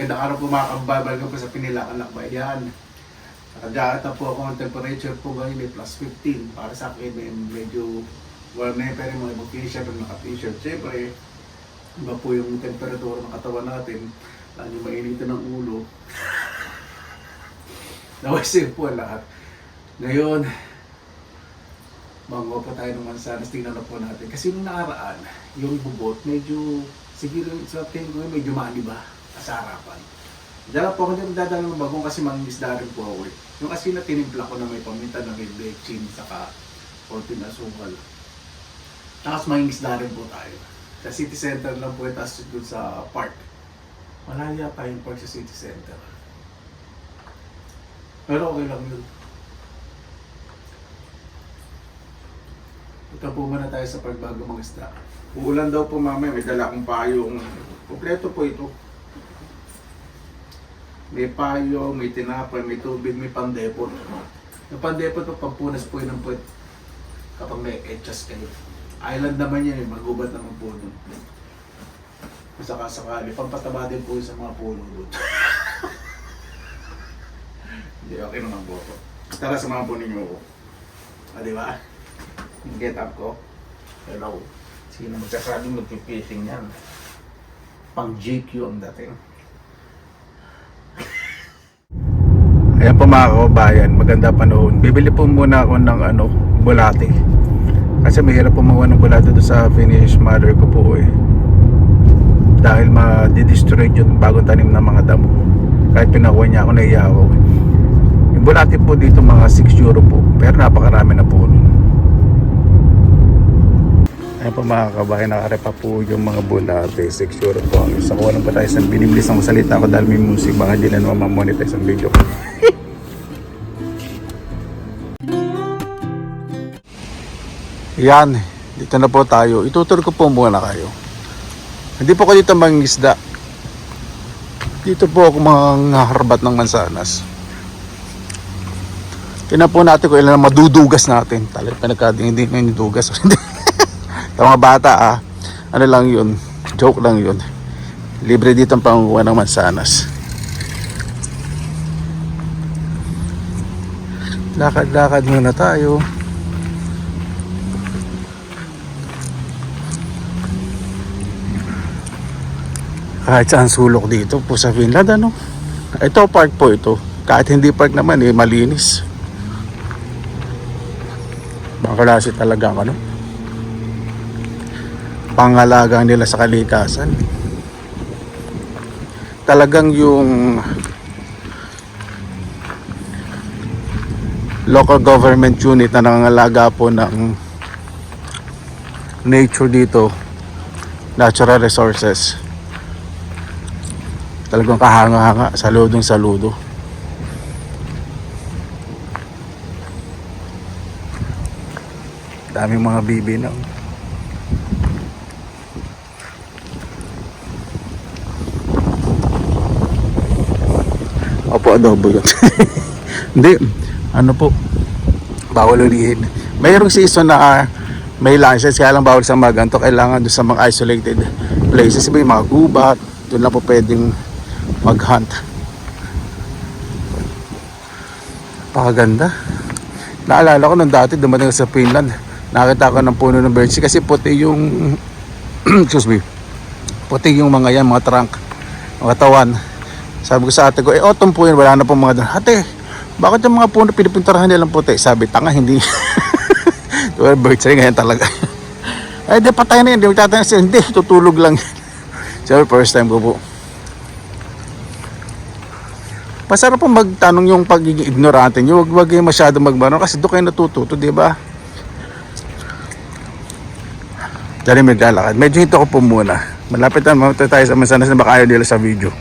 Magandang araw po mga kababal ko po sa Pinilakan Lakbayan. Nakajacket na po ako. Ang temperature po ngayon ay plus 15. Para sa akin ay medyo warm na pero mga ibang t-shirt at naka-t-shirt. Siyempre, iba po yung temperatura ng katawan natin. Lalo mainitin ng ulo. Nawasig po lahat. Ngayon, mango pa tayo ng mansanas. Tingnan na po natin. Kasi nung nakaraan, yung bubot medyo, siguro sa tingin ko medyo mali ba sa harapan. Dala po ako dyan dadala ng bagong kasi mangingisda rin po ako eh. Yung kasi na tinimpla ko na may paminta na may bechin saka konti na sukal. Tapos mangingisda rin po tayo. Sa city center lang po, tapos doon sa park. Malaya pa yung park sa city center. Pero okay lang yun. Punta po muna tayo sa pagbago mga isda. Uulan daw po mamaya, may dala akong payong. Kompleto po ito. May payo, may tinapay, may tubig, may pandepot. Yung pandepot po, pampunas po yun ng puwet. Kapag may etchas kayo. Island naman yan, magubat naman po doon. Saka-sakali, pampataba din po yun sa mga puno doon. Hindi, okay naman po ito. Tara, samahan po ninyo ako. Diba? Yung get up ko. Hello. Sino magsasabing magpipishing yan? Pang GQ ang dating. Ayan po mga kababayan, maganda panahon. Bibili po muna ako ng bulate. Kasi mahirap po makuha ng bulate doon sa finished mother ko po eh. Dahil ma-destroy yung bagong tanim ng mga damo. Kahit pinakuha niya ako, naiya ako. Yung bulate po dito mga 6 euro po. Pero napakarami na po. Ayan po mga kababayan, nakarepa po yung mga bulate. 6 euro po ang isa. Kuha lang pa tayo sa binibilis ang salita ko dahil may music. Baka hindi na naman mamonetize ang video ko. Yan, dito na po tayo. Itutur ko po muna kayo. Hindi po ko dito mangingisda. Dito po ako mangharbat ng mansanas. Tingnan po natin kung ilan na madudugas natin. Talagang pinagkading hindi na nidugas. Ito mga bata ano lang yun, joke lang yun. Libre dito ang pangunguha ng mansanas. Lakad-lakad muna tayo. Kahit saan sulok dito po sa Finland ito park po ito. Kahit hindi park naman malinis. Bangkalasi talaga pangalaga nila sa kalikasan. Talagang yung local government unit na nangangalaga po ng nature dito, natural resources. Talagang kahanga-hanga, saludong saludo. Daming mga bibi na. Opo, adobo yun. Hindi, po, bawal ulihin. Mayroong season na may license, kaya lang bawal sa maganto. Kailangan doon sa mga isolated places. May mga gubat, doon lang po pwedeng mag-hunt. Pakaganda. Naalala ko nung dati dumating sa Finland, nakita ko ng puno ng birch kasi puti yung excuse me, puti yung mga yan, mga trunk, mga tawan. Sabi ko sa ate ko, autumn po yun, wala na po mga doon. Ate, bakit yung mga puno pinipinturahan nilang puti? Sabi, tanga, hindi. Birch eye ngayon talaga. Ay, di patay na yun, di magtatay na, hindi, tutulog lang. Sabi, first time ko po. Masarap po magtanong yung pagiging ignorante nyo. Huwag kayo masyado magmano kasi doon kayo natututo, di ba? Dali may lalakad. Medyo hinto ko po muna. Malapit na mamunta tayo sa mansanas na baka ayaw nila sa video.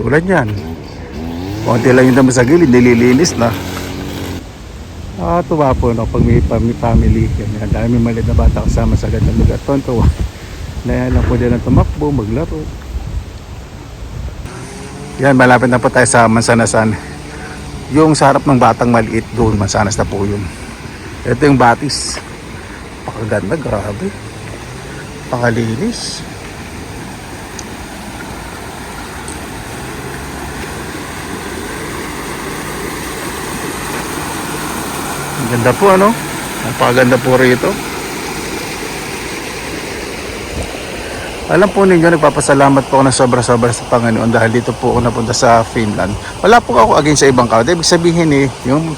Tulad yan. Konti lang yung damo sa gilid, nililinis na. Tuwa po pag may family. Yan, dami maliit na bata kasama sa gandang lugar. Tonto. Naya lang po din ang tumakbo, maglaro. Yan, malapit na po tayo sa Mansanasan. Yung sa harap ng batang maliit doon, Mansanas na po yun. Ito yung batis. Pakaganda, grabe. Pakalinis. Ganda po ano? Napakaganda po rito. Alam po ninyo, nagpapasalamat po ako ng sobra-sobra sa Panginoon dahil dito po ako napunta sa Finland. Wala po ako against sa ibang country. Ibig sabihin yung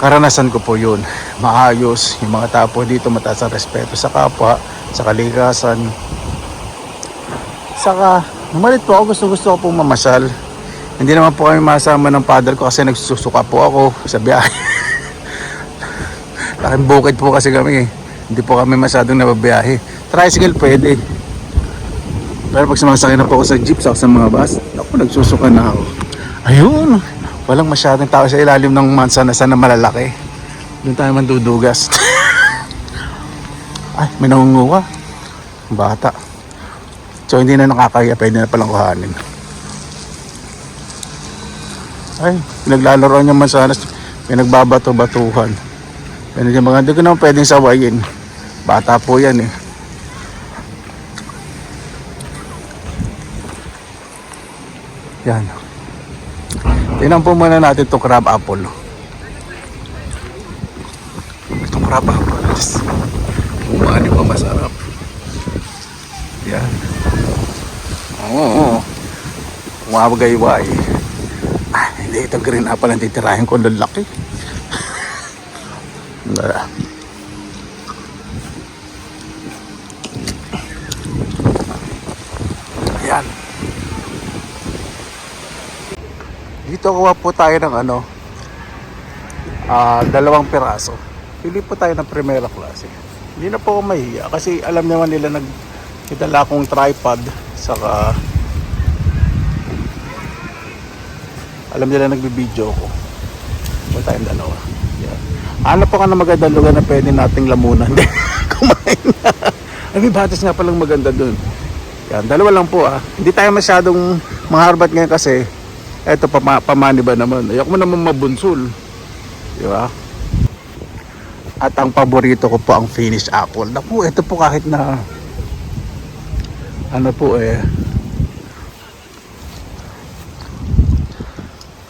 karanasan ko po yun. Maayos, yung mga tao po dito mataas ang respeto sa kapwa, sa kalikasan. Saka, numalit po ako, gusto ko po mamasyal. Hindi naman po kami masama ng father ko kasi nagsusuka po ako sa biyahe. Laking bukid po kasi kami. Hindi po kami masyadong nababiyahe. Tricycle pwede. Pero pag sumasakay na po ako sa jeep, sa mga bus, ako nagsusuka na ako. Ayun, walang masyadong tao sa ilalim ng mansanas na malalaki. Doon tayo mandudugas. Ay, may nangunguha. Bata. So hindi na nakakaya, pwede na palang kuhanin. Ay, pinaglalaro niya mansanas. Pinagbabato-batuhan. Pero yung mga hindi ko naman pwedeng sawayin. Bata po yan eh. Yan. Tingnan po muna natin itong crab apple. Itong crab apple. Umani pa masarap. Yan. Oo. Umagayway. Ah, hindi ito green apple ang titirahin ko. Lalaki. Yan. Dito kuha po tayo ng dalawang piraso. Pili po tayo ng primera klase. Hindi na po ako mahiya kasi alam naman nila nagkitala akong tripod, saka alam nila nagbibideo ko. Punta tayong dalawa. Yan. Ano po ka na magandang lugar na pwede nating lamunan? Kumain na. Ay, may batas nga palang maganda dun. Yan, dalawa lang po ah. Hindi tayo masyadong maharbat ngayon kasi eto pamani ba naman. Ayoko mo naman mabunsul. Di ba? At ang paborito ko po ang Finnish apple. Naku, ito po kahit na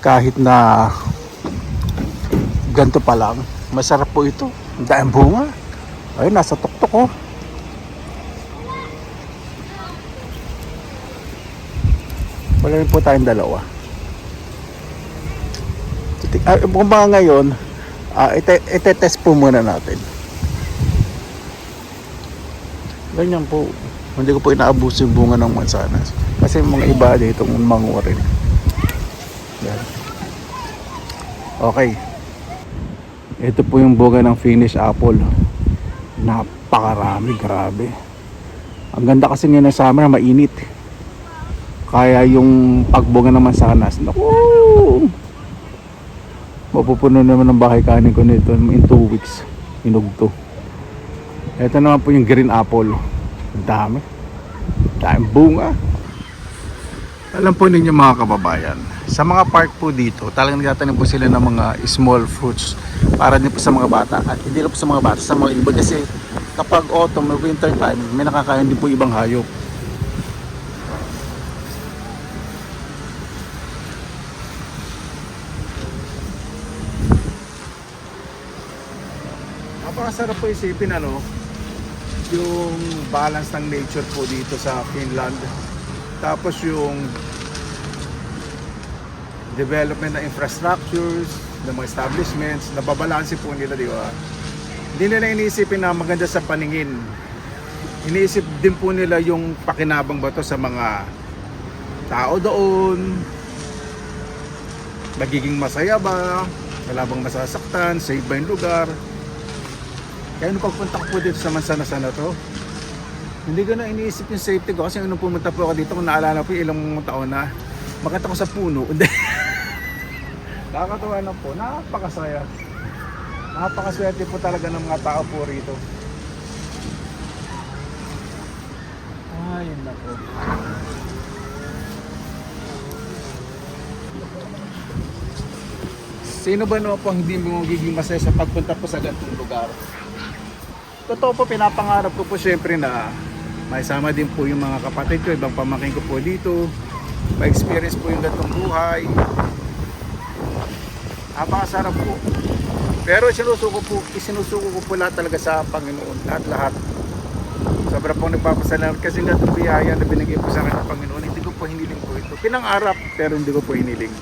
kahit na ganito pa lang, masarap po ito. Ang daang bunga. Ay, nasa tuktok ko. Wala rin po tayong dalawa. Kung ba ngayon, ite-test po muna natin. Ganyan po. Hindi ko po inaabuso yung bunga ng mansanas. Kasi mga iba dito manguha rin. Yan. Okay. Ito po yung bunga ng Finnish apple. Napakarami, grabe. Ang ganda kasi ngayon ng summer, mainit. Kaya yung pagbunga ng mansanas, naku! Mapupuno naman ng bahay kanin ko nito in 2 weeks. Inugto. Ito naman po yung green apple. Dami. Daming bunga. Alam po ninyo mga kababayan, sa mga park po dito, talagang nagtatanim po sila ng mga small fruits para din po sa mga bata. At hindi lang po sa mga bata, sa mga iba kasi kapag autumn, winter time, may nakakain din po ibang hayop. Napakasarap po isipin yung balance ng nature po dito sa Finland. Tapos yung development ng infrastructures, ng mga establishments, nababalanse po nila, di ba? Hindi nila iniisipin na maganda sa paningin. Iniisip din po nila yung pakinabang ba to sa mga tao doon. Magiging masaya ba? Wala bang masasaktan? Safe ba yung lugar? Kaya nung pagpunta ko po dito sa mansanas na to, hindi ko na iniisip yung safety ko kasi nung pumunta po ako dito, kung naalala po ilang taon na, makita ko sa puno. Nakakatuwa na po, napakasaya. Napakaswerte po talaga ng mga tao po rito. Ay, nako. Sino ba naman po ang hindi mo magiging masaya sa pagpunta po sa ganitong lugar? Totoo po, pinapangarap ko po syempre na may sama din po yung mga kapatid ko, ibang pamangkin ko po dito, ma-experience po yung ganitong buhay. Napakasarap po. Pero isinusuko ko po lahat talaga sa Panginoon, lahat. Sobra pong nagpapasalamat kasi nga itong biyaya na binigay po sa akin ng Panginoon. Hindi ko po hiniling po ito. Pinangarap pero hindi ko po hiniling.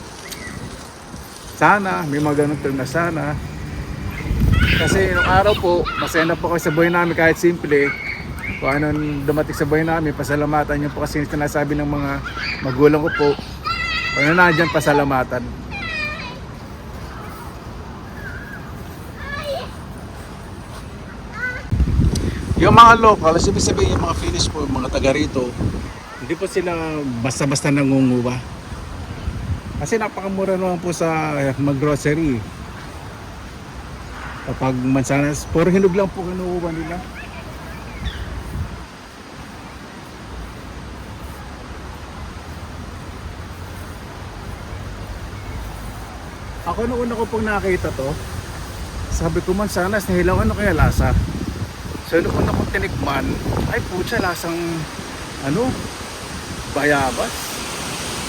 Sana, may mga ganun na sana. Kasi nung araw po, masaya na po kayo sa buhay namin kahit simple. Kung anong dumating sa buhay namin, pasalamatan niyo po kasi sinasabi ng mga magulang ko po. Kung ano na dyan, pasalamatan. Yung mga local, ibig sabihin yung mga Finnish po, mga taga rito, hindi po sila basta-basta nangunguha. Kasi napakamura naman po sa mag-grocery. Kapag mansanas, puro hinog lang po kinukuha nila. Ako noong una ko pong nakita to, sabi ko mansanas, nahilaw ano kaya lasa. So noong una kong tinikman, ay putya, lasang ano, bayabas.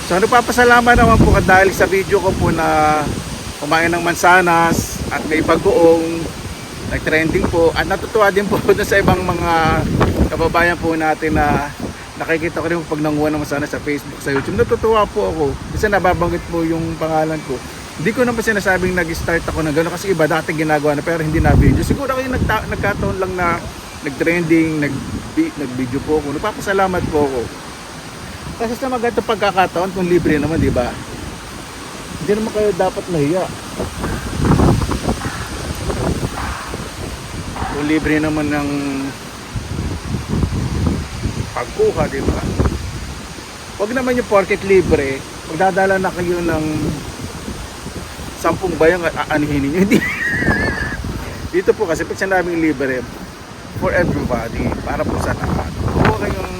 So nagpapasalamat naman po dahil sa video ko po na kumain ng mansanas at may bagoong nag-trending po, at natutuwa din po doon sa ibang mga kababayan po natin na nakikita ko rin pag nanguha ng mansanas sa Facebook, sa YouTube. Natutuwa po ako kasi nababanggit po yung pangalan ko. Hindi ko naman sinasabing nag-start ako ng gano'n kasi iba dati ginagawa na pero hindi na video. Siguro ako yung nagkataon lang na nag-trending, nag-video po ako. Nagpapasalamat po ako. Kasi sa mga ganitong pagkakataon kung libre naman, di ba? Hindi naman kayo dapat nahiya. Kung libre naman ng pagkuha, di ba? Huwag naman yung porket libre, magdadala na kayo ng 10 bayang aanihin ninyo. Hindi. Dito po kasi pag sinabing libre, for everybody, para po sa lahat. Kung kayong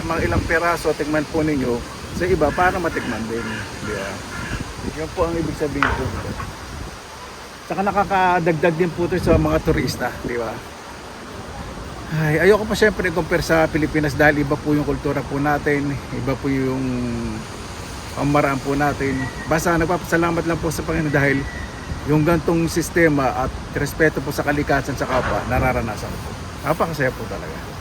mga ilang peraso, tigman po ninyo sa iba para matikman din. Yeah. Yan po ang ibig sabihin po. Saka nakakadagdag din po ito sa mga turista, di ba? Ay, ayoko pa syempre i-compare sa Pilipinas dahil iba po yung kultura po natin, iba po yung pamaraan po natin. Basta nagpapasalamat lang po sa Panginoon dahil yung gantong sistema at respeto po sa kalikasan sa kapwa nararanasan po. Napakasaya po talaga.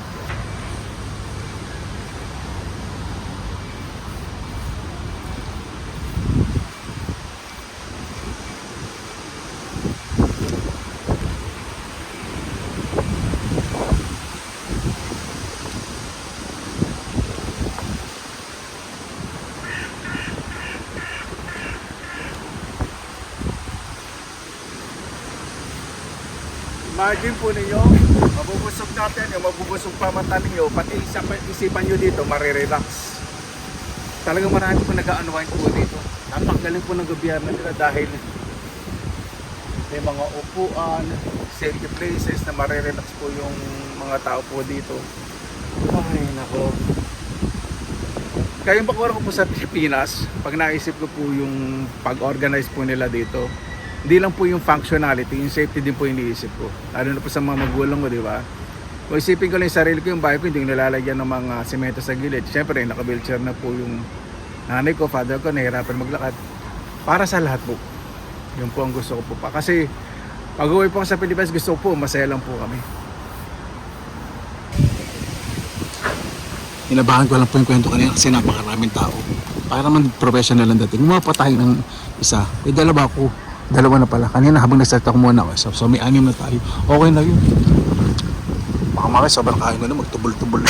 Imagine po ninyo, mabubusog natin, yung mabubusog pa mata ninyo, pati sa isipan nyo dito, marirelax. Talagang marami po nag-unwind po dito. Napakagaling po ng gobyerno nila dahil may mga upuan, safety places na marirelax po yung mga tao po dito. Ay, nako. Kayong bakura ko po sa Pilipinas, pag naisip ko po yung pag-organize po nila dito, hindi lang po yung functionality, yung safety din po iniisip ko. Lalo na po sa mga magulang ko, di ba? Kung isipin ko lang yung sarili ko, yung bahay ko, hindi ko nilalagyan ng mga semento sa gilid. Siyempre, naka-wheelchair na po yung nanay ko, father ko, nahihirapan maglakad. Para sa lahat po. Yun po ang gusto ko po pa. Kasi, pag uwi po sa Pilipinas, gusto ko po, masaya lang po kami. Inabahan ko lang po yung kwento kanina kasi napakaraming tao. Para naman professional ang dating. Gumawa pa tayo ng isa. May dalawa na pala. Kanina habang nag-start ako muna ako. So may 6 na tayo. Okay na yun. Baka makaya sobrang kain ko na magtubol-tubol.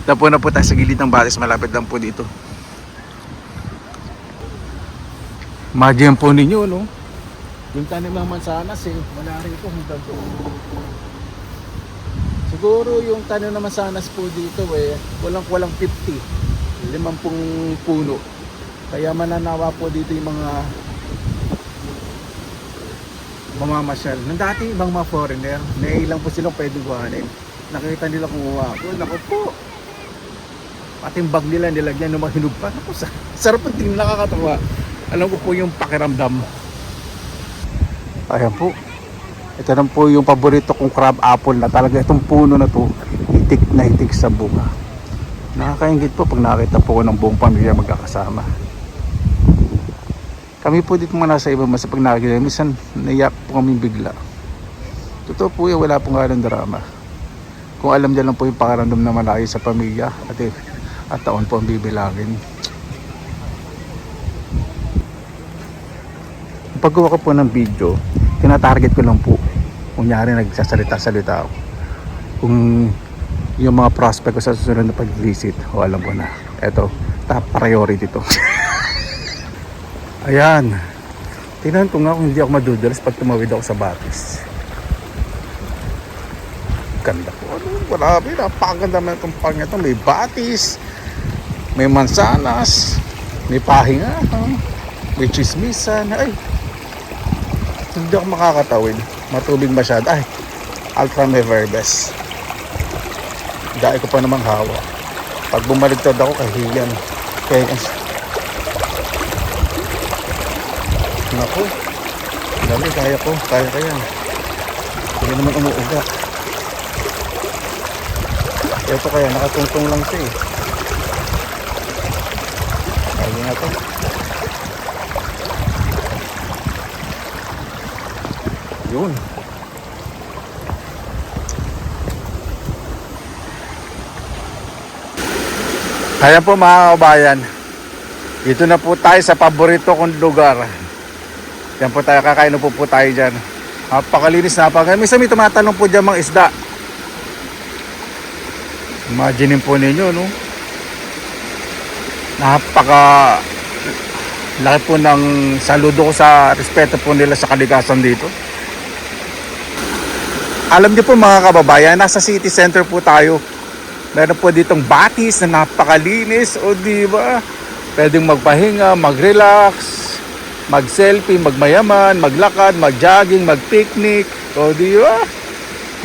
Tapo na po tayo sa gilid ng batis. Malapit lang po dito. Imagine po ninyo, no? Yung tanim ng mansanas eh. Wala rito. Siguro yung tanim ng mansanas po dito eh. Walang 50. 50 puno. Kaya mananawa po dito yung mga mamamasyal. Nang dati ibang mga foreigner, nailang po silang pwedeng kuhanin. Nakita nila kumuha ako. Naku po. Pati yung bag nila nilagyan ng mga hinug pa. Naku, sarap ang tingin, nakakatawa. Alam ko po yung pakiramdam. Ayan po. Ito na po yung paborito kong crab apple na talaga itong puno na to. Hitik na hitik sa bunga. Nakakaingit po pag nakita po ko ng buong pamilya magkakasama. Kami po dito mga nasa ibang bansa pag nakikita, minsan naiyak po kami bigla. Totoo po yan, wala pong ganong drama. Kung alam niya lang po yung pakaramdam na malayo sa pamilya at taon po ang bibilangin. Paggawa ko po ng video, tinatarget ko lang po. Kunyari nagsasalita-salita ako. Kung yung mga prospect ko sa susunod na pag-visit, alam ko na. Eto, top priority to. Ayan. Tingnan ko nga kung hindi ako madudulas pag tumawid ako sa Batis. Ganda po. Ano, grabe. Napakaganda naman itong park nito. May Batis, may mansanas, may pahinga, may chismisan. Ay, hindi ako makakatawid. Matubig masyado. Ay, Ultra may verbes. Dahil ko pa namang hawa. Pag bumaligtad ako, kahiyan. Kaya, naku, dali, kaya ko. Kaya. Hindi naman umuuga. Ito kaya, nakatungtong lang siya eh. Kaya nga to. Yun. Kaya po mga kabayan, dito na po tayo sa paborito kong lugar. Yan po tayo, kakain po tayo dyan. Napakalinis, napakalinis. Minsan may tumatanong po dyan mga isda. Imagine po ninyo, no? Napaka laki po ng saludo ko sa respeto po nila sa kalikasan dito. Alam niyo po mga kababayan, nasa city center po tayo. Meron po ditong Batis na napakalinis, o di ba? Pwedeng magpahinga, mag-relax, mag-selfie, magmayaman, maglakad, mag-jogging, mag-picnic, o di ba?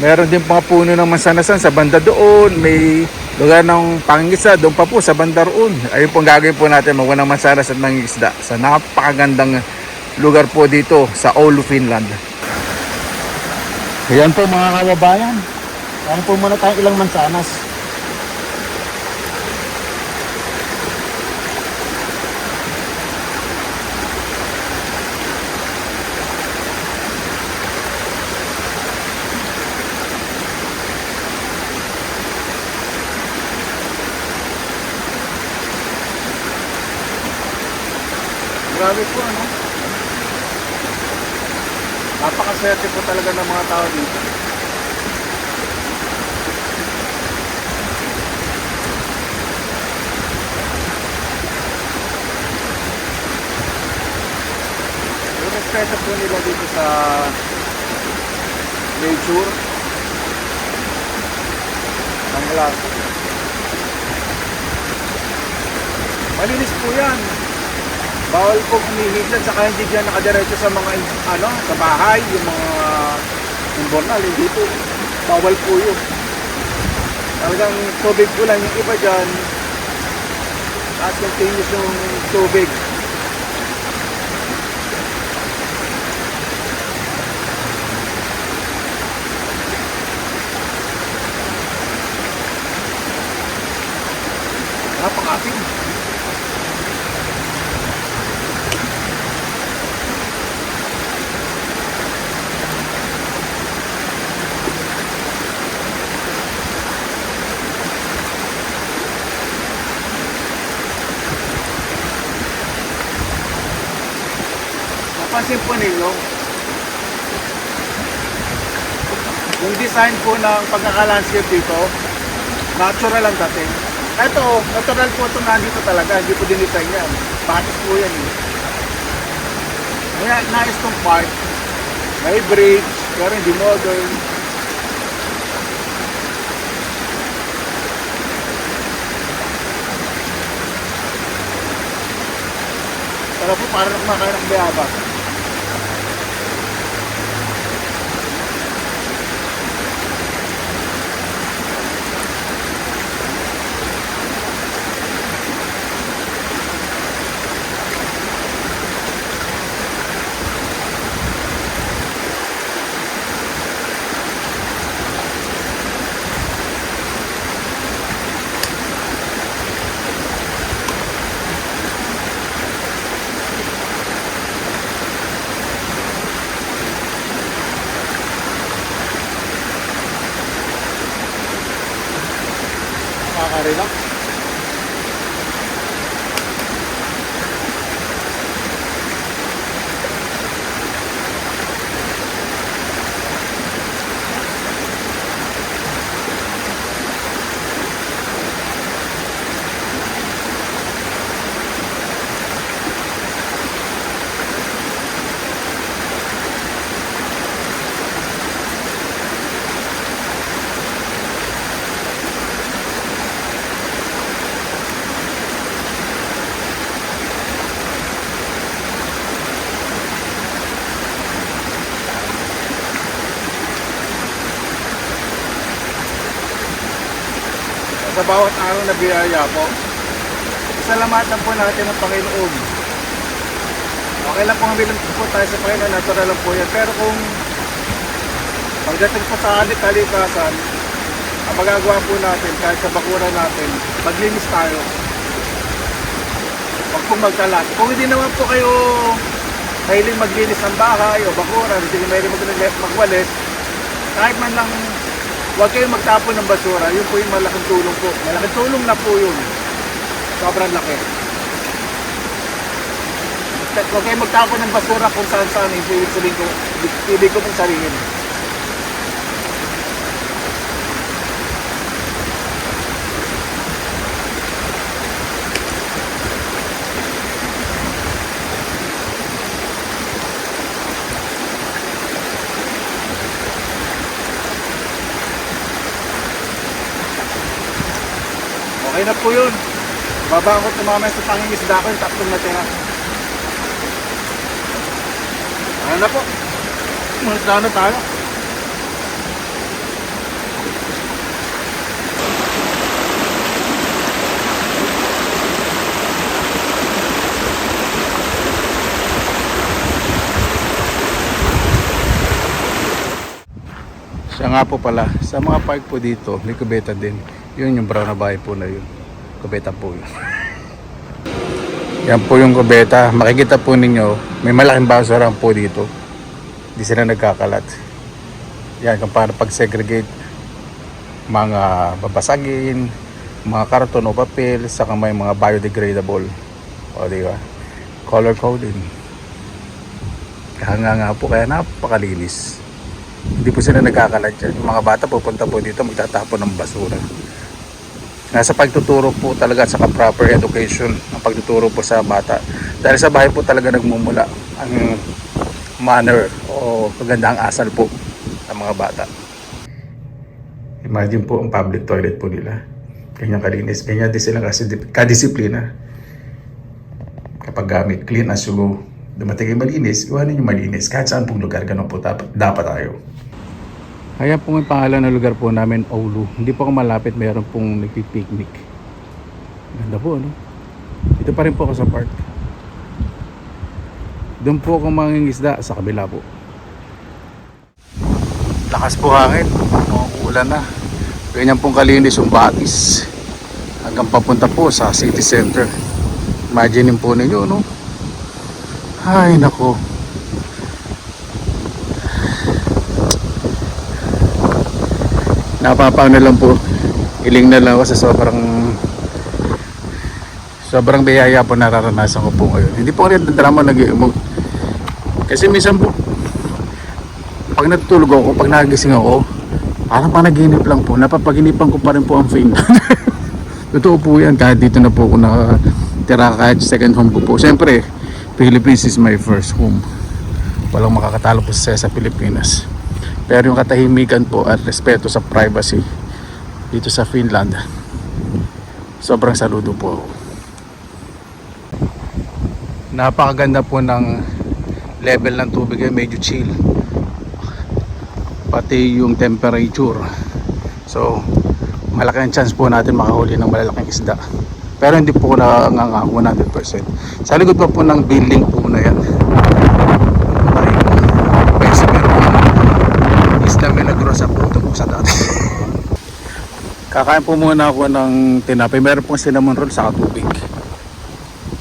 Meron din mga puno ng mansanasan sa banda doon. May lugar ng pangingisda doon pa po sa banda roon. Ayun po ang gagawin po natin, magwa ng mansanas at mangingisda sa napakagandang lugar po dito sa Oulu, Finland. Ayan po mga kababayan. Ayan po muna tayong ilang mansanas. Grabe po, ano? Napakaswerte po talaga ng mga tao dito. Yung respeto po nila dito sa nature ng laso. Malinis po yan. Bawal po humihiglan, saka hindi dyan nakadiretso sa mga sa bahay, yung mga imbornal, hindi po. Bawal po yun. Talagang tubig po lang yung iba dyan. At continuous yung tubig. Napakapin. Napansin po ninyo, yung design po ng pagkakalandscape dito, natural ang dating. Ito, natural po ito nandito talaga, hindi po din-design yan. Batis po yan eh. Kaya nais tong park, may bridge, pero hindi modern. Para po parang kumakain ng bayabas. sa bawat araw na biyaya po. Isalamatan po natin ang Panginoon. Okay lang po mabilang po tayo sa Panginoon, natural lang po yan. Pero kung pagdating po sa kalikasan, ang magagawa po natin kahit sa bakuran natin, maglinis tayo. Huwag pong magkalat. Kung hindi naman po kayo mahiling maglinis ng bahay o bakuran, hindi mahiling magwalis, kahit man lang huwag kayong magtapon ng basura, yun po yung malaking tulong po. Malaking tulong na po yun. Sobrang laki. Huwag kayong magtapon ng basura kung saan-saan, ibig ko pong sabihin. Okay na po yun. Baba ako tumamay sa pangingisda ko yung tatlong natira. Ano na po? Munta na tayo. Siya nga po pala, sa mga park po dito, may kubeta din. Yun yung brown na bahay po na yun. Kubeta po yun. Yan po yung kubeta. Makikita po ninyo, may malaking basura po dito. Hindi sila nagkakalat. Yan, kung paano pag-segregate mga babasagin, mga karton o papel, saka may mga biodegradable. O diba? Color coding. Kahanga nga po, kaya napakalinis. Hindi po sila nagkakalat dyan. Yung mga bata pupunta po dito, magtatapon ng basura. Nasa pagtuturo po talaga sa proper education ang pagtuturo po sa bata. Dahil sa bahay po talaga nagmumula ang manner o magandang asal po ng mga bata. Imagine po ang public toilet po nila. Ganyan kalinis. Ganyan din sila kasi kadisiplina. Kapag gamit, clean as you go. Dumating yung malinis, iwanan yung malinis. Kahit saan pong lugar, ganun po dapat tayo. Kaya po yung pangalan ng lugar po namin, Oulu. Hindi po ako malapit, mayroon pong nagpipiknik. Ganda po, ano? Dito pa rin po ako sa park. Doon po ako mangingisda sa kabila po. Lakas po hangin. Uulan na. Ganyan pong kalinis yung Batis. Hanggang papunta po sa city center. Imagine po ninyo, no? Ay, nako. Napapaw na lang po. Iling na lang ako sa sobrang biyaya po nararanasan ko po ngayon. Hindi po rin drama nag-iumog. Kasi minsan po, pag natutulog ako, pag nagising ako, parang panaginip lang po. Napapaginipan ko pa rin po ang Finland. Totoo po yan. Kahit dito na po ako nakatira, kahit second home ko po. Siyempre, Philippines is my first home. Walang makakatalo po sa Pilipinas. Pero yung katahimikan po at respeto sa privacy dito sa Finland, sobrang saludo po ako. Napakaganda po ng level ng tubig, medyo chill. Pati yung temperature. So, malaki ang chance po natin makahuli ng malalaking isda. Pero hindi po ko nangangako 100%. Sa likod pa po ng building po na yan, sa puto po sa dati. Kakain po muna ako ng tinapay. Meron pong cinnamon roll sa tubig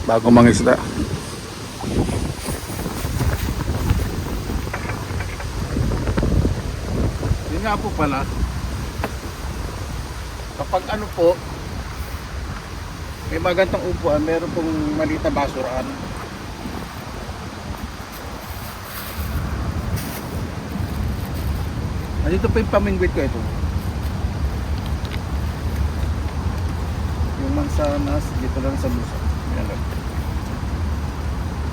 bago mangisda. Yun nga po pala, kapag ano po may magandang upuan, meron pong maliit na basurahan. Dito pa yung pamingwit ko ito. Yung mansanas, dito lang sa busa. Yan lang.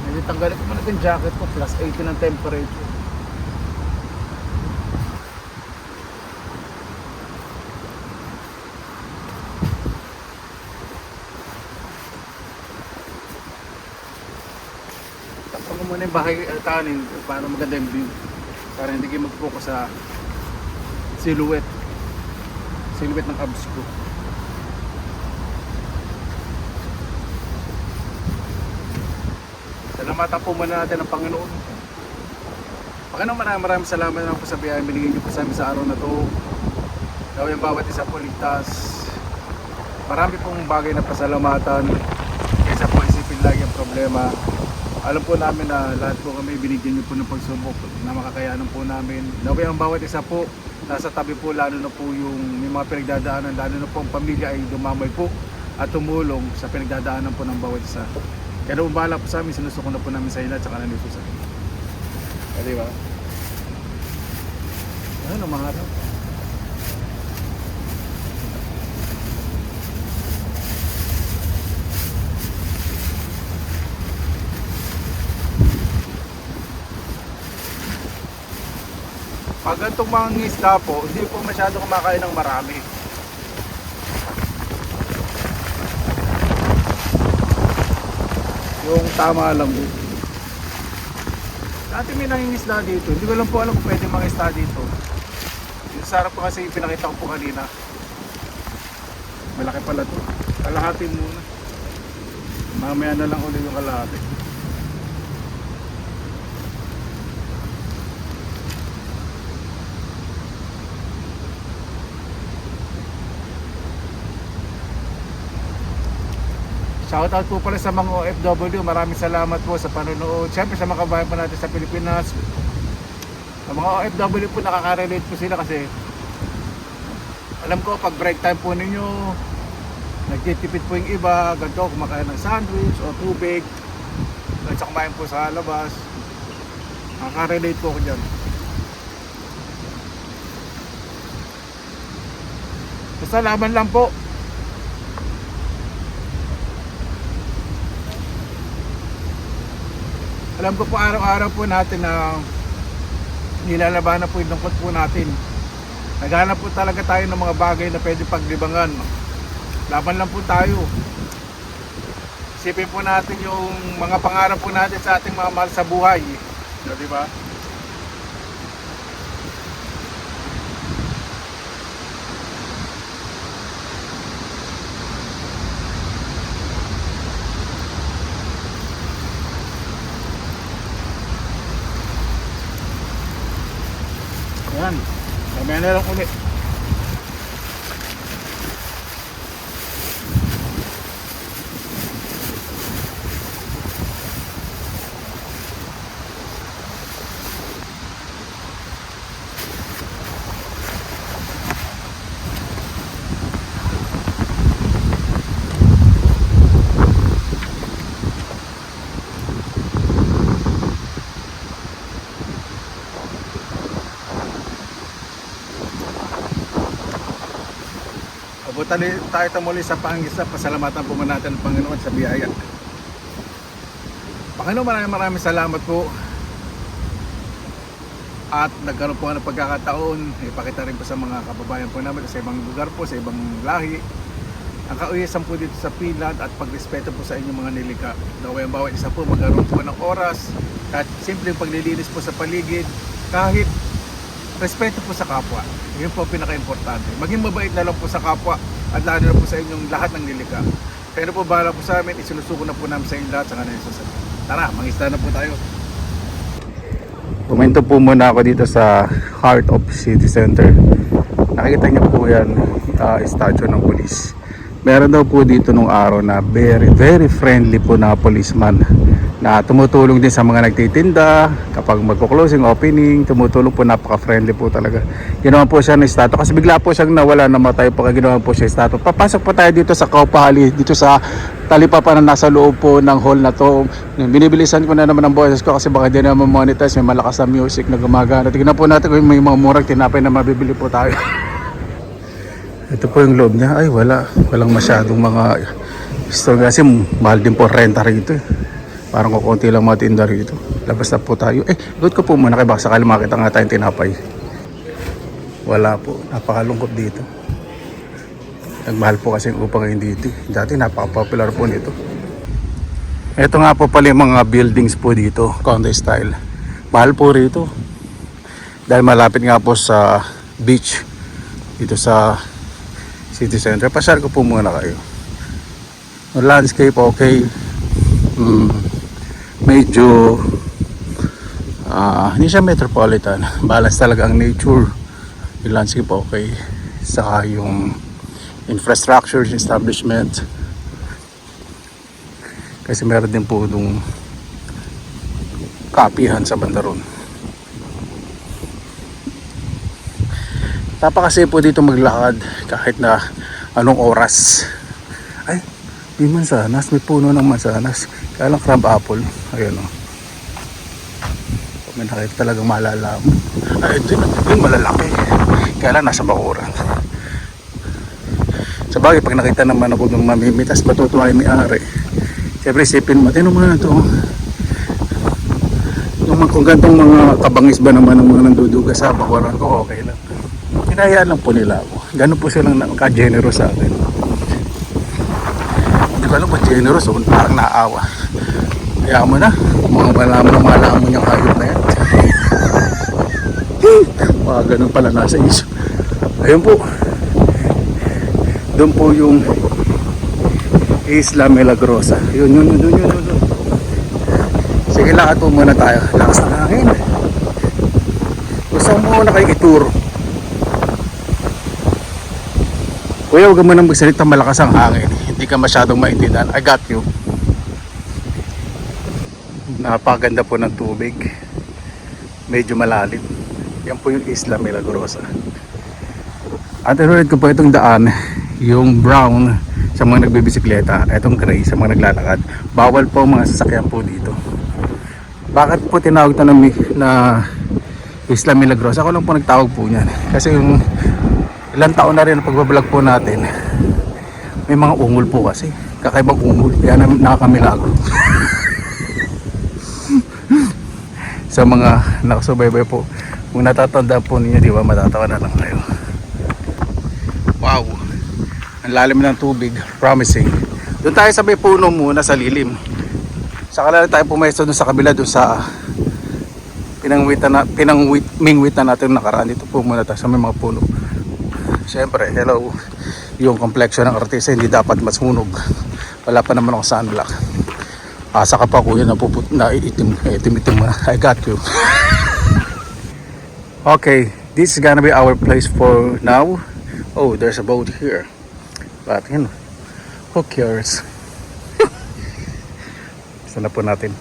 Hindi tanggalin ko muna yung jacket ko, plus 80 ng temperature. Tapos ko muna yung bahay kanin para maganda yung view. Para hindi kayo mag-focus sa silhouette ng abs ko. Pasalamatan po muna natin ang Panginoon. Panginoon, maraming salamat na po sa biyaya binigay niyo po sa amin sa araw na to. Gawin bawat isa po ligtas. Marami pong bagay na pasalamatan kaysa po isipin lagi ang problema. Alam po namin na lahat po kami binigyan niyo po ng pagsubok na makakayanan po namin. Gawin ang bawat isa po nasa tabi po, lalo na po yung may mga pinagdadaanan, lalo na po ang pamilya ay dumamay po at tumulong sa pinagdadaanan po ng bawat isa. Kaya umbala po sa amin, sinusuko na po namin sa ila at saka ng Jesus. Di ba? Ano mga araw? Pag ganitong mga isda po, hindi po masyado kumakain ng marami. Yung tama lang po. Dati may nangingisda dito. Hindi ko lang po alam kung pwede mangisda dito. Yung sarap po kasi pinakita ko po kanina. Malaki pala to. Kalahati muna. Mamaya na lang ulit yung kalahati. Shoutout po pala sa mga OFW. Maraming salamat po sa panonood. Siyempre sa mga kabayan po natin sa Pilipinas. Sa mga OFW po nakaka-relate po sila kasi alam ko pag break time po ninyo nagtitipid po yung iba. Ganito kumakain ng sandwich o tubig. Ganito kumain po sa labas. Nakaka-relate po ko dyan. Basta laban lang po. Alam ko po araw-araw po natin na nilalabanan po yung lungkot po natin. Naghanap po talaga tayo ng mga bagay na pwede paglibangan. Laban lang po tayo. Isipin po natin yung mga pangarap po natin sa ating mga mahal sa buhay. Di ba? Ayan, mamaya na lang ulit. Abutan tayo muli sa pangisa. Pasalamatan po muna natin ang Panginoon sa biyaya. Panginoon, maraming salamat po. At nagkaroon po ng pagkakataon, ipakita rin po sa mga kababayan po namin sa ibang lugar po, sa ibang lahi, ang kauyasan po dito sa Finland at pagrespeto po sa inyong mga nilikha. Naway ang bawat isa po magkaroon po ng oras at simpleng paglilinis po sa paligid, kahit respeto po sa kapwa. Yun po pinaka-importante. Maging mabait na lang po sa kapwa at lalo na po sa inyong lahat ng nilikha. Pero po bahala po sa amin, isinusuko na po namin sa inyong lahat sa kanila susunod. Tara, mangisda na po tayo. Pumunta po muna ako dito sa Heart of City Center. Nakikita niyo po yan, statue ng police. Meron daw po dito nung araw na very friendly po na policeman na tumutulong din sa mga nagtitinda kapag magko-closing opening, tumutulong po, napaka-friendly po talaga. Ginawa po siya ng statue kasi bigla po siyang nawala, namatay po, kaya ginawa po siya statue. Papasok po tayo dito sa Kaupahali, dito sa talipapa na nasa loob po ng hall na to. Binibilisan ko na naman ang boses ko kasi baka di naman monetize, may malakas na music na gumagana. Tignan po natin kung may mga murang tinapay na mabibili po tayo. Ito po yung loob niya. Ay walang masyadong mga store kasi mahal din po renta rito eh. Parang kukunti lang mga tinda rito. Labas na po tayo. Load ko po muna kay baka sakali makita nga tayong tinapay. Wala po, napakalungkot dito. Nagmahal po kasi yung upang ngayon dito. Dati napaka-popular po nito. Ito nga po pala yung mga buildings po dito, condo style. Mahal po rito. Dahil malapit nga po sa beach dito sa city center. Pasyal ko po muna kayo. Landscape okay. medyo hindi siya metropolitan. Balance talaga ang nature, yung landscape okay, saka yung infrastructure, establishment. Kasi meron din po itong kapihan sa bandaron. Napakasaya po dito maglakad kahit na anong oras. Ay, may mansanas, may puno ng mansanas. Kaya lang crab apple. Ayun o. May nakita talagang malala mo. Ay, ito yung malalaki. Kaya lang nasa bakuran. Sa bagay, pag nakita naman ako ng mamimitas, matutuwa yung may-ari. Siyempre isipin mo, tinan mo na ito. Kung gantong mga kabangis ba naman ng mga nanduduga sa bakuran ko, okay lang. Hinayaan lang po nila ako. Ganun po silang ka-generous sa akin. Hindi ko alam kung generous o parang naawa. Kaya mo na, mga malaman niyang hayop na yan. Mga ganun pala nasa isip. Ayun po. Doon po yung Isla Milagrosa. Yun. Sige, lakad po muna tayo. Lakas ng hangin. Gusto mo muna kayo ituro. Kuya, huwag mo nang magsalita, malakas ang hangin. Hindi ka masyadong maintindihan. I got you. Napakaganda po ng tubig. Medyo malalim. Yan po yung Isla Milagrosa. At inulit ko po itong daan, yung brown sa mga nagbibisikleta, itong gray sa mga naglalakad. Bawal po mga sasakyan po dito. Bakit po tinawag ito na Isla Milagrosa? Ako lang po nagtawag po niyan. Kasi yung ilang taon na rin ang pagbablog po natin, may mga ungol po kasi. Kakaibang ungol. Kaya nakakamilagro. Sa mga nakasubaybay po, kung natatanda po ninyo, di ba, matatawa na lang kayo. Wow, ang lalim ng tubig, promising. Doon tayo sa may puno muna sa lilim. Saka na tayo pumesto doon sa kabila, doon sa pinangwit na natin nakaraan. Dito po muna tayo sa may mga puno. Siyempre, hello, yung complexion ng artista hindi dapat masunog. Wala pa naman ako sunblock. Saka pa kuya na itim mo na. I got you. Okay, this is gonna be our place for now. Oh, there's a boat here. But you know, who cares? Gusto na po natin.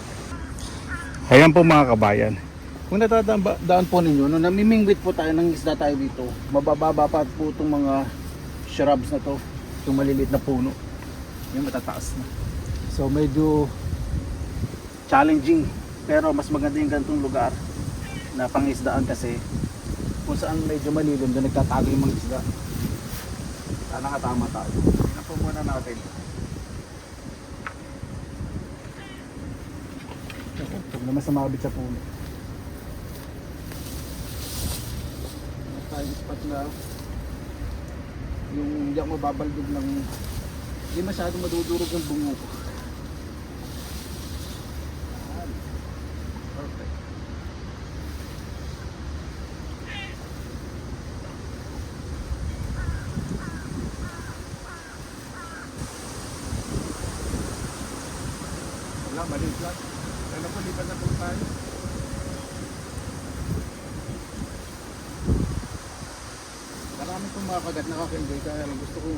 Ayan po mga kabayan. Kung natadaan po ninyo, nung namimingwit po tayo ng isda tayo dito, mabababa pa po itong mga shrubs na to, itong maliliit na puno. Yung matataas na. So medyo challenging, pero mas maganda yung ganitong lugar na pangisdaan kasi kung saan medyo malilim doon nagtatago yung mga isda. Sana katama tayo. Napo muna natin. Huwag naman sa mabit sa puno. Tayo spot na yung hindi ako mababaldog ng hindi masyadong madudurog yung bungo ko. Perfect. Wala, maliit lang. Kaya po, lipat na po tayo. Marami pong mga kagat nakaka-enjoy, kaya lang gusto ko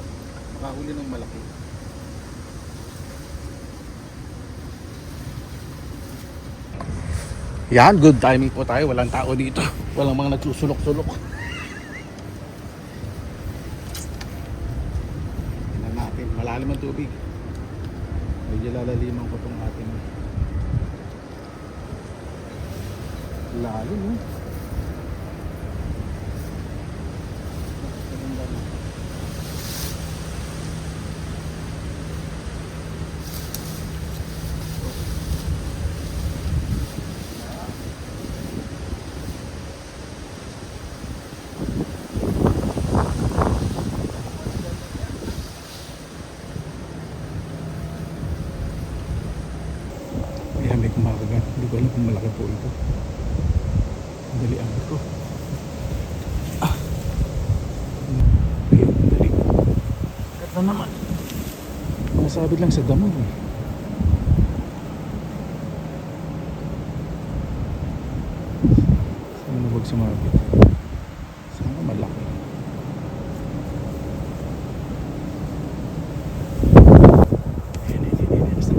makahuli ng malaki. Yan, good timing po tayo. Walang tao dito. Walang mga nagsusulok-sulok. Tingnan natin. Malalim ang tubig. Medyo lalaliman ko itong ating lalim. Ayan, may kumakagat. Hindi ko alam kung malaki po ito. Dali ang ito. Ayan, dali. Kata naman. Masabit lang sa damo eh. Sumabit. Sana malaki. Ayan, ayan, ayan, ayan. Basta.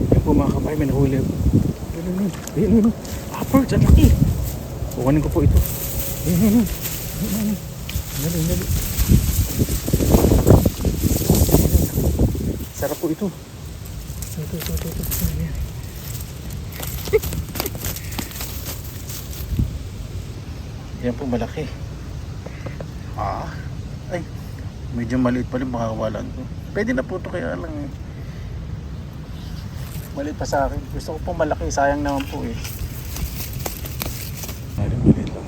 Ayan po mga kabayan, may nahuli ako. Ayan, ayan, ayan, ayan. Ah, perch, ang laki. Kukunin ko po ito. Ayan, ayan, ayan. Ayan, ayan. Dali, dali. Sarap po ito. Ito. Ayan. Yan po malaki. Ay, medyo maliit pa rin, makakawalan ko. Pwede na po ito, kaya lang maliit pa sa akin. Gusto ko po malaki, sayang naman po eh. Maliit lang ito.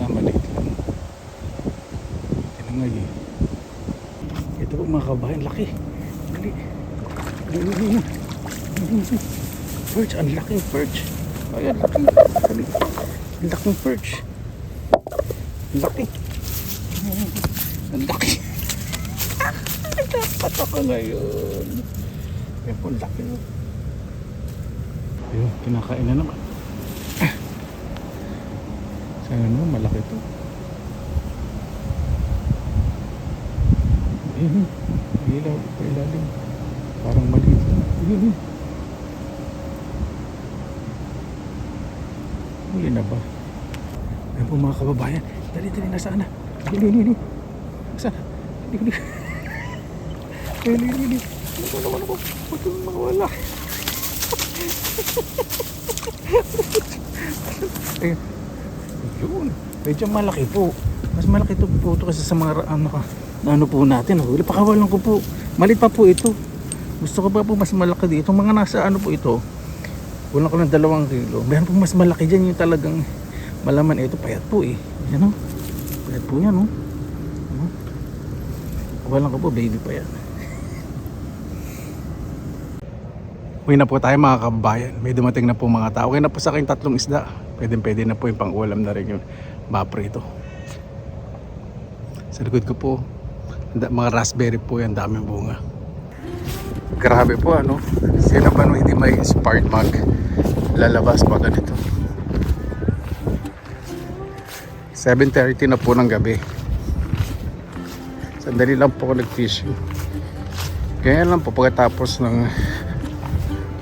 Maliit lang. Tinangay eh. Ito po mga kabayan, laki. Dali. Perch, ang laking perch. Ay, ang laki. Dali. Ang laking perch. Ang laki. Ang laki. Dapat ako ngayon. Yan po, ang laki. Ayun, kinakain na naman. Sana naman, malaki ito. Ayun, ilaw, pailalim. Parang maliit lang. Ayun. Huli na ba? Ayun po mga kababayan. Dali, nasaan na? Dali. Nasaan na? Dali. Ano ko? Huwag kang makawala. Ayun. Yun. Medyo malaki po. Mas malaki ito po kasi sa mga ano po natin. Pakawalan ko po. Malit pa po ito. Gusto ko pa po mas malaki dito. Mga nasa ano po ito. Kulang ko ng 2 kilo. Meron po mas malaki dyan yung talagang malaman. Ito payat po eh. Yan o. Payat po yan o. Pakawalan ko po, baby pa yan. Uwi na po tayo mga kabayan. May dumating na po mga tao. Okay na po sa akin 3 isda. Pwede na po yung pang-ulam na rin yung maprito. Sa likod ko po, mga raspberry po yan, daming bunga. Grabe po ano. Sino ba nung hindi may spark mag lalabas pa ganito? 7:30 na po ng gabi. Sandali lang po ako nag-fishing. Ganyan lang po pagkatapos ng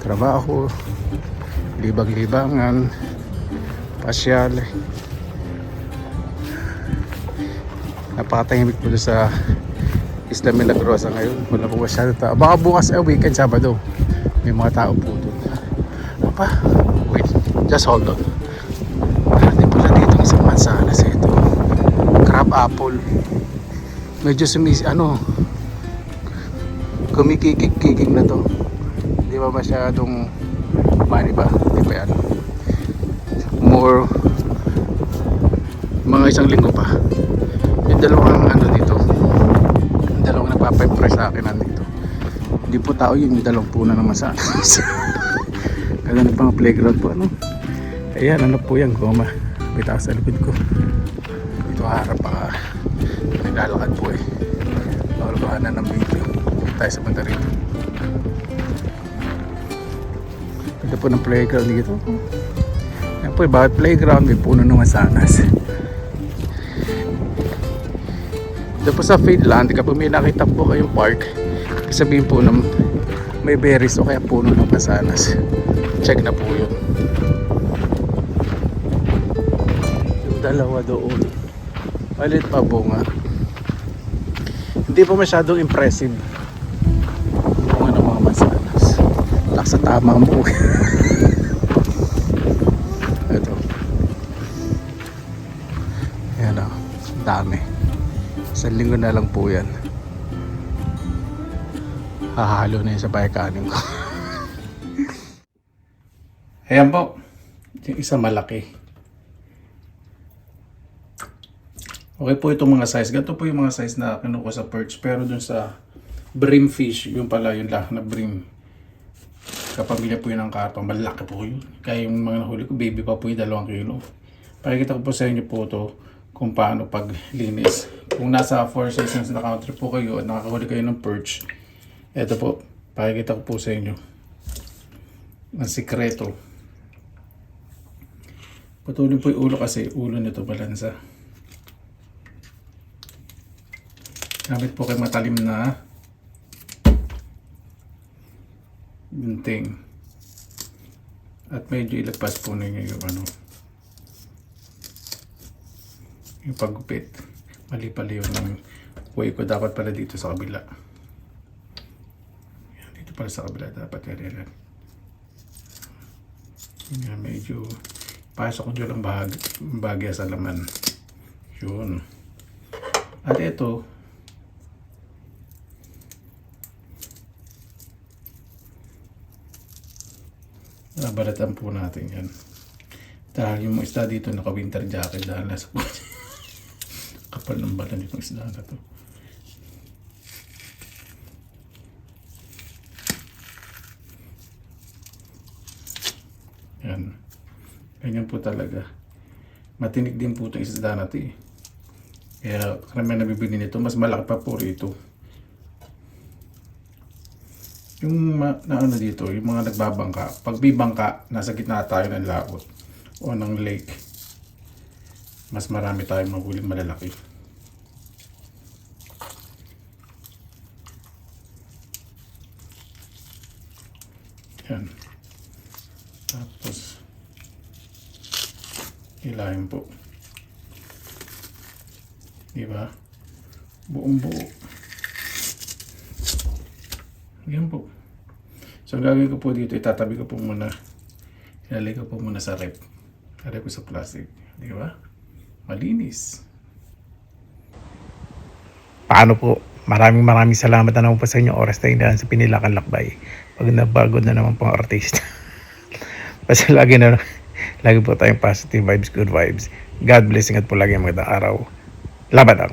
trabaho, libang-libangan, pasyal. Napakatahimik po sa Isla Milagrosa ngayon. Wala po masyado tao. Baka bukas weekend, Sabado, may mga tao po doon. Wait, just hold on. Hindi pala dito isang mansanas ito. Crab apple. Medyo kumikikik-kikik na to. Hindi ba masyadong maniba? Hindi pa yan. More mga 1 linggo pa. Yung dalawang dito, yung dalawang nagpapa-impress sa akin nandito. Hindi po tao yun, yung dalawang puna naman sa kaganda pang playground po ayan, po yan, goma bitaw sa likod ko dito harap pa naglalakad po eh. Bawal bahanan ng video tayo sa banda rito. Ito po ng playground dito. Yan po, bawat playground may puno ng masanas. Ito po sa Finland, kapag may nakita po kayong park, sabihin po na may berries o kaya puno ng masanas. Check na po yun. Yung dalawa doon, malit pa bunga. Hindi po masyadong impressive bunga ng mga masanas. Tak sa tama mo. Ito. Ayan o, dami. 1 linggo na lang po yan. Hahalo na yun sa baykanin ko. Ayan po. Yung isa malaki. Okay po itong mga size. Ganito po yung mga size na kinuha sa perch. Pero dun sa brim fish, yung pala yung na brim. Kapamilya po yun ng karpa. Malaki po yun. Kaya yung mga nahuli ko, baby pa po yung 2 kilo. Pakikita ko po sa inyo po ito kung paano paglinis. Kung nasa 4 seasons na country po kayo at nakakahuli kayo ng perch, eto po, pakikita ko po sa inyo ang sikreto. Putulin po yung ulo kasi ulo nito balansa. Gamit po kayo matalim na gunting. At medyo ilagpas po ninyo yung yung paggupit. Mali pala yung way ko, dapat pala dito sa kabila. Yan, dito pala sa kabila dapat yan. Yan, medyo pasok nyo lang bahagya sa laman. Yun. At ito, balatan po natin yan. Dahil yung isda dito naka-winter jacket dahil nasa kapal ng balan yung isda na to. Yan. Ganyan po talaga. Matinik din po itong isda na to eh. Kaya karamihan nabibili nito, mas malaki pa po rito. Yung dito, yung mga nagbabangka, pag bibangka, nasa gitna tayo ng laot o ng lake, mas marami tayong mahuling malalaki. Yan. Tapos, ilahin po. Diba? Buong buo. Yan po. So, ang gagawin ko po dito, itatabi ko po muna. Ilalagay ko po muna sa rep. Ilalagay ko sa plastic. Di ba? Malinis. Paano po? Maraming salamat na naman po sa inyo oras na inaan sa Pinilakan Lakbay. Pag nabagod na naman pong artista. Basta lagi po tayong positive vibes, good vibes. God bless, ingat po lagi ang magandang araw. Laban lang.